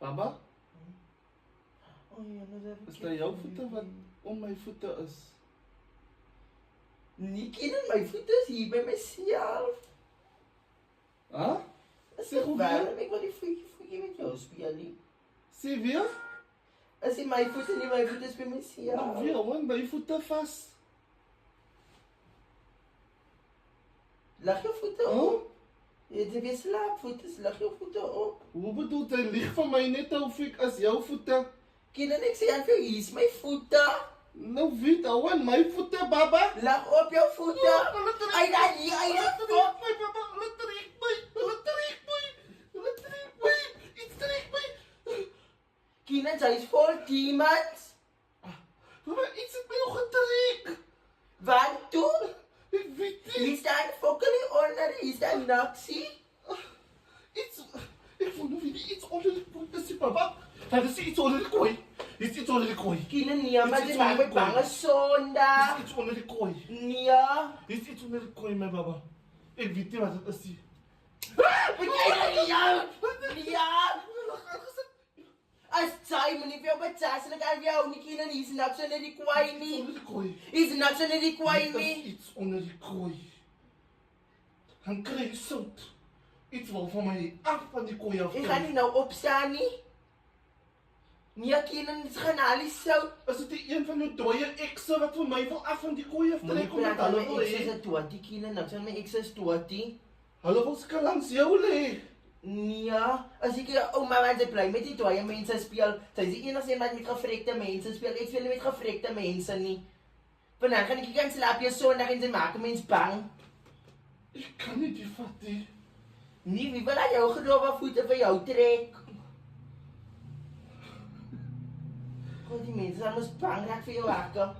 Baba, Oh ja, nou is dat jouw voeten wat om mijn voeten is? Nie ken my voete is hier by myself. Huh? Is Zeg dit hoe waar? weer? Ek wil die voetjie met jou speel nie. Zie weer? Is nie my voete nie, my voete is by myself. Nou weer, man, bij je voeten vast. Lag jou voete Huh? op. Jy het weer slaapvoetes, lag jou voete op. Hoe bedoelt hij licht van mij net Taufik als jouw voeten? Ken en ek sê aan vir jou, hier is my voete. Nou weet ouwe, mijn voeten, baba. Lag op jou voete. Ai, daar hier, ai, Hulle daar. trek my, baba. Hulle trek my. Hulle trek my. Hulle trek my. Iets trek my. Ken sy is vol demons. Baba, iets het my nog getrek. Wat toe? Ik weet niet. Hier staan fokkelie onder, hier staan naksie. Iets... Ik voel nog niet iets onder de voeten zit, baba. Daar is iets onder de kooi. Er is iets onder de kooi. Ken nie, maar Iets dit onder maak de my kooi. bange sondag. Er is iets onder de kooi. Nee. Er is iets onder de kooi, mijn baba. Ik weet niet wat het is. Ja. As jy moet nie vir jou betas en ek al jou nie ken en hier's niks onder die kwaai Iets nie. onder de kooi. Hier's niks onder die kwaai Er is nie. iets onder die kooi. Dan krijg je zout. Iets wil van mij af van die kooi af. Ek gaan nie nou opstaan nie. Nee, ken en dit gaan al die sout. Is het die een van die dooie ekse wat voor mij wil af van die kooi af Moenie trek omdat praat hulle aan wil my ex is hê? 'n toetie ken en niks aan my ex is toetie. Hulle wil skil langs jou lê. Nee, as ek jou ouma wat sy bly met die dooie mense speel, sy is die enigste een wat met gevrekte mense speel. Ek speel nie met gevrekte mense nie. Vandag gaan ek nie kan slaap jou Sondag en sy maak 'n mens bang. Ik kan niet die vat nie. Nee, wie wil aan jou gelowe voete vir jou trek? God, die mense sal ons bang raak vir jou hakke.